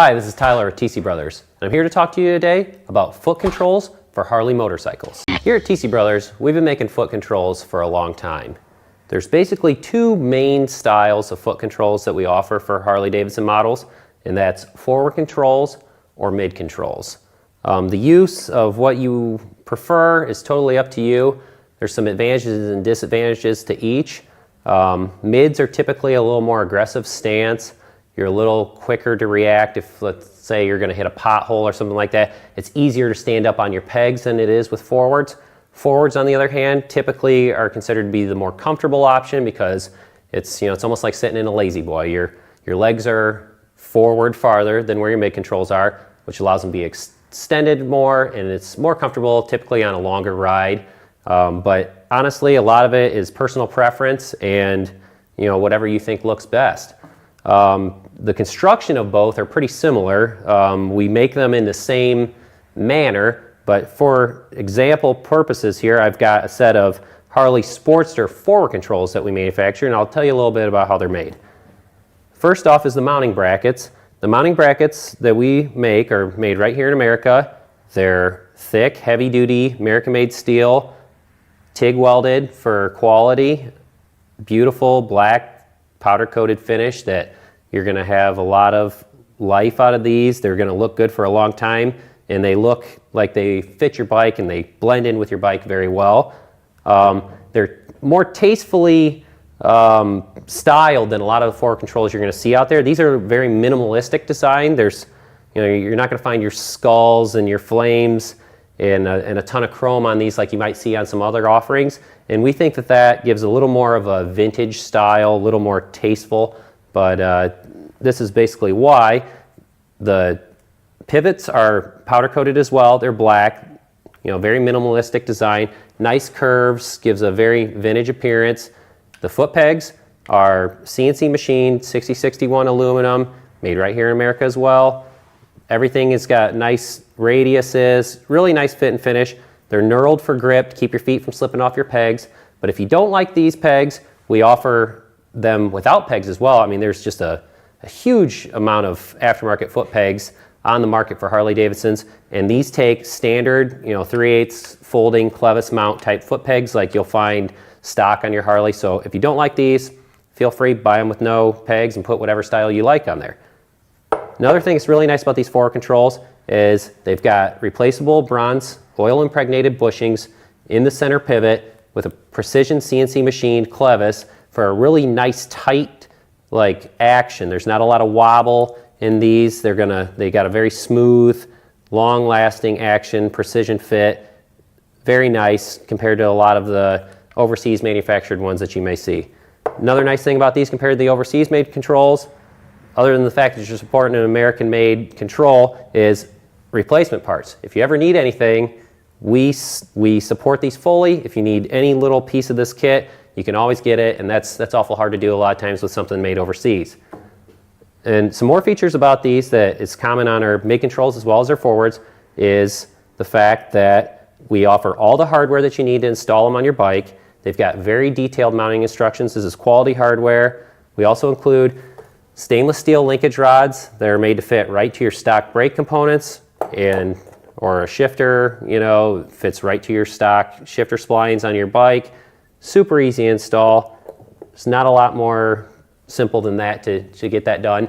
Hi, this is Tyler at TC Brothers, and I'm here to talk to you today about foot controls for Harley motorcycles. Here at TC Brothers, we've been making foot controls for a long time. There's basically two main styles of foot controls that we offer for Harley Davidson models, and that's forward controls or mid controls. The use of what you prefer is totally up to you. There's some advantages and disadvantages to each. Mids are typically a little more aggressive stance. You're a little quicker to react if, let's say, you're going to hit a pothole or something like that. It's easier to stand up on your pegs than it is with forwards. Forwards, on the other hand, typically are considered to be the more comfortable option because it's almost like sitting in a lazy boy. Your legs are forward farther than where your mid controls are, which allows them to be extended more, and it's more comfortable typically on a longer ride. But honestly, a lot of it is personal preference and whatever you think looks best. The construction of both are pretty similar. We make them in the same manner, but for example purposes here, I've got a set of Harley Sportster forward controls that we manufacture, and I'll tell you a little bit about how they're made. First off is the mounting brackets. The mounting brackets that we make are made right here in America. They're thick, heavy-duty, American-made steel, TIG welded for quality, beautiful black powder-coated finish that you're going to have a lot of life out of these. They're going to look good for a long time, and they look like they fit your bike and they blend in with your bike very well. They're more tastefully styled than a lot of the forward controls you're going to see out there. These are very minimalistic design. You're not going to find your skulls and your flames and a ton of chrome on these like you might see on some other offerings. And we think that gives a little more of a vintage style, a little more tasteful. But this is basically why. The pivots are powder coated as well. They're black, very minimalistic design. Nice curves, gives a very vintage appearance. The foot pegs are CNC machined, 6061 aluminum, made right here in America as well. Everything has got nice radiuses, really nice fit and finish. They're knurled for grip to keep your feet from slipping off your pegs. But if you don't like these pegs, we offer them without pegs as well. I mean, there's just a huge amount of aftermarket foot pegs on the market for Harley Davidsons, and these take standard 3/8 folding clevis mount type foot pegs like you'll find stock on your Harley. So if you don't like these, feel free, buy them with no pegs and put whatever style you like on there. Another thing that's really nice about these forward controls is they've got replaceable bronze oil impregnated bushings in the center pivot with a precision CNC machined clevis for a really nice tight action. There's not a lot of wobble in these. They got a very smooth, long lasting action, precision fit. Very nice compared to a lot of the overseas manufactured ones that you may see. Another nice thing about these compared to the overseas made controls, other than the fact that you're supporting an American made control, is replacement parts. If you ever need anything, we support these fully. If you need any little piece of this kit, you can always get it, and that's awful hard to do a lot of times with something made overseas. And some more features about these that is common on our mid controls as well as our forwards is the fact that we offer all the hardware that you need to install them on your bike. They've got very detailed mounting instructions. This is quality hardware. We also include stainless steel linkage rods that are made to fit right to your stock brake components, or a shifter, fits right to your stock shifter splines on your bike. Super easy install. It's not a lot more simple than that to get that done.